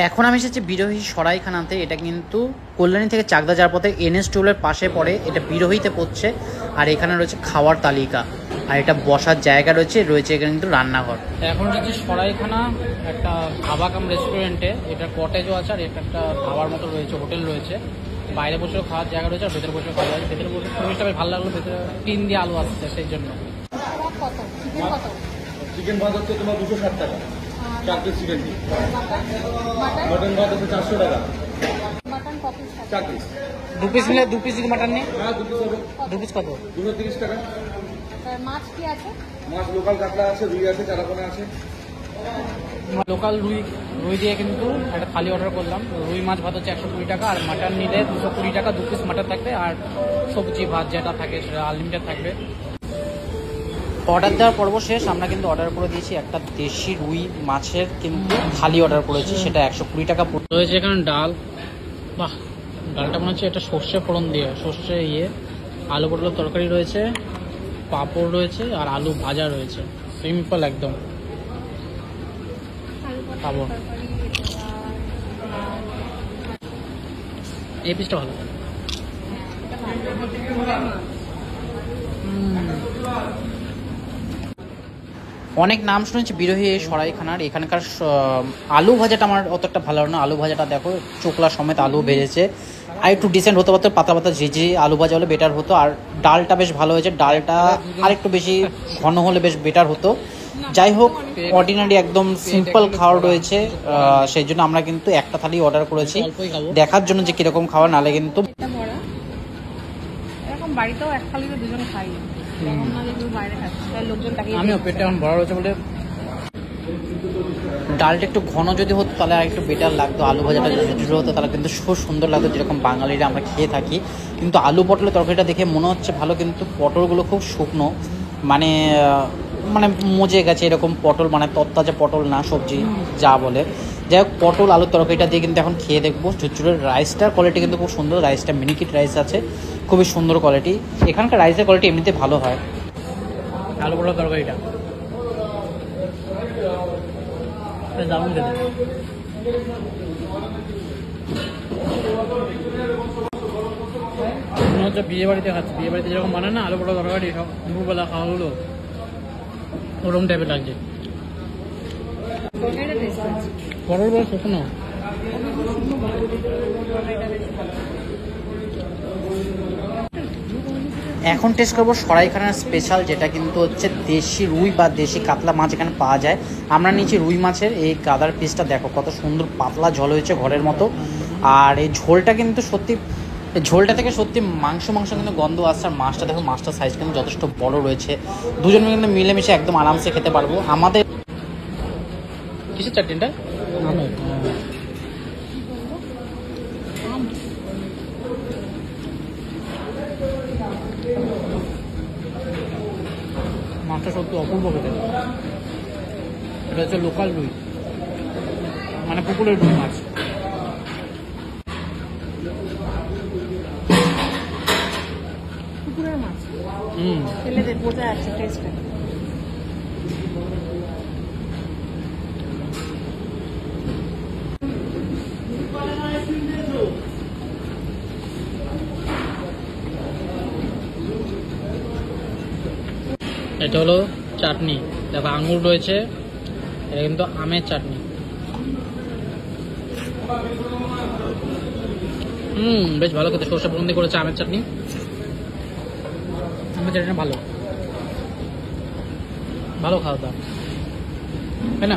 এখন আমি এসেছি বিরোহী সরাইখানাতে। এটা কিন্তু কল্যাণী থেকে চাকদা যাওয়ার পথে NS টোলের পাশে পড়ে। এটা বিরোহীতে পড়ছে। আর এখানে রয়েছে খাওয়ার তালিকা, আর এটা বসার জায়গা রয়েছে এখানে কিন্তু রান্নাঘর। এখন এসেছি সরাইখানা একটা ধাবা কাম রেস্টুরেন্টে। এটা কটেজও আছে আর এটা একটা ধাবার মতো রয়েছে, হোটেল রয়েছে। বাইরে বসেও খাওয়ার জায়গা রয়েছে আর ভেতরে বসেও খাওয়া যায়। ভেতরে বসে পরিবেশটা বেশ ভালো লাগলো, ভেতরে টিন দিয়ে আলু আসছে সেই জন্য। চিকেন ভাত হচ্ছে তোমার 260 টাকা, 4 পিস চিকেন, মটন ভাত হচ্ছে 400 টাকা, 4 পিস। 2 পিস নিলে 2 পিস মাটন নেই? হ্যাঁ 2 পিস হবে। 2 পিস কত? 230 টাকা। মাছ কি আছে? মাছ লোকাল কাতলা আছে, রুই আছে, চারাপোনা আছে। লোকাল রুই দিয়ে কিন্তু একটা থালি অর্ডার করলাম। রুই মাছ ভাত হচ্ছে 120 টাকা, আর মাটন নিলে 220 টাকা। 2 পিস মাটন থাকবে আর সবজি ভাত যেটা থাকে সেটা আনলিমিটেড থাকবে। অর্ডার দেওয়ার পর্ব শেষ। আমরা কিন্তু অর্ডার করে দিয়েছি একটা দেশি রুই মাছের কিন্তু থালি অর্ডার করেছি, সেটা 120 টাকা রয়েছে। এখানে ডাল, বাহ ডালটা মনে হচ্ছে এটা সর্ষে ফোড়ন দিয়ে, সর্ষে আলু পটলের তরকারি রয়েছে, পাঁপড় রয়েছে আর আলু ভাজা রয়েছে। সিম্পল একদম খাবো। এই পিসটা ভালো। অনেক নাম শুনেছি বিরোহী এই সরাইখানার। এখানকার আলু ভাজাটা আমার অতটা ভালো না। আলু ভাজাটা দেখো চোকলা সমেত আলু ভেজেছে, আর একটু ডিসেন্ট হতে পারতো, পাতা পাতা ঝিঝি আলু ভাজা হলে বেটার হতো। আর ডালটা বেশ ভালো হয়েছে, ডালটা আর একটু বেশি ঘন হলে বেশ বেটার হতো। যাই হোক, অর্ডিনারি একদম সিম্পল খাওয়ার রয়েছে, সেই জন্য আমরা কিন্তু একটা থালি অর্ডার করেছি দেখার জন্য যে কিরকম খাওয়া, নালে কিন্তু বাড়িতেও এক থালিতে দুজন খাই, আমিও পেটে এখন ভরা রয়েছে বলে। ডালটা একটু ঘন যদি হতো তাহলে আর একটু বেটার লাগতো, আলু ভাজাটা যদি হতো তাহলে কিন্তু খুব সুন্দর লাগতো যেরকম বাঙালিরা আমরা খেয়ে থাকি। কিন্তু আলু পটলের তরকারিটা দেখে মনে হচ্ছে ভালো, কিন্তু পটলগুলো খুব শুকনো, মানে মজে গেছে এরকম পটল, মানে তত্তাজা পটল না, সবজি যা বলে। যাই হোক, পটল আলুর তরকারিটা দিয়ে কিন্তু এখন খেয়ে দেখবো। ঝুরঝুরের রাইসটার কোয়ালিটি কিন্তু খুব সুন্দর, রাইসটা মিনিকিট রাইস আছে, খুবই সুন্দর কোয়ালিটি। এখানকার রাইসের কোয়ালিটি এমনিতে ভালো হয়। আলু পটলের তরকারিটা দারুণ খেতে। মনে হচ্ছে বিয়ে বাড়িতে খাচ্ছি, বিয়ে বাড়িতে যেরকম বানায় না আলু পটল তরকারি, সব দুপুরবেলা খাওয়া হলো ওরকম টাইপের লাগছে। পটল বড় শুকনো। এখন টেস্ট করবো সরাইখানার স্পেশাল, যেটা কিন্তু হচ্ছে দেশি রুই বা দেশি কাতলা মাছ এখানে পাওয়া যায়। আমরা নিয়েছি রুই মাছের এই গাদার পিসটা, দেখো কত সুন্দর পাতলা ঝোল হয়েছে ঘরের মতো। আর এই ঝোলটা কিন্তু সত্যি, ঝোলটা থেকে সত্যি মাংস কিন্তু গন্ধ আসছে। আর মাছটা দেখো, মাছটার সাইজ কিন্তু যথেষ্ট বড় রয়েছে। দুজন কিন্তু মিলেমিশে একদম আরামসে খেতে পারবো। আমাদের কিসের চাটনিটা? মাছটা সত্যি অপূর্ব খেতে। এটা হচ্ছে লোকাল রুই, মানে পুকুরের রুই মাছ। পুকুরের মাছ ছেলেদের বোঝা যাচ্ছে টেস্টটা। এটা হলো চাটনি, দেখো আঙুর রয়েছে, এটা কিন্তু আমের চাটনি। বেশ ভালো খেতে, সরষে বন্দি করেছে আমের চাটনি। আমের চাটনি ভালো ভালো খাওয়া দাওয়া, তাই না?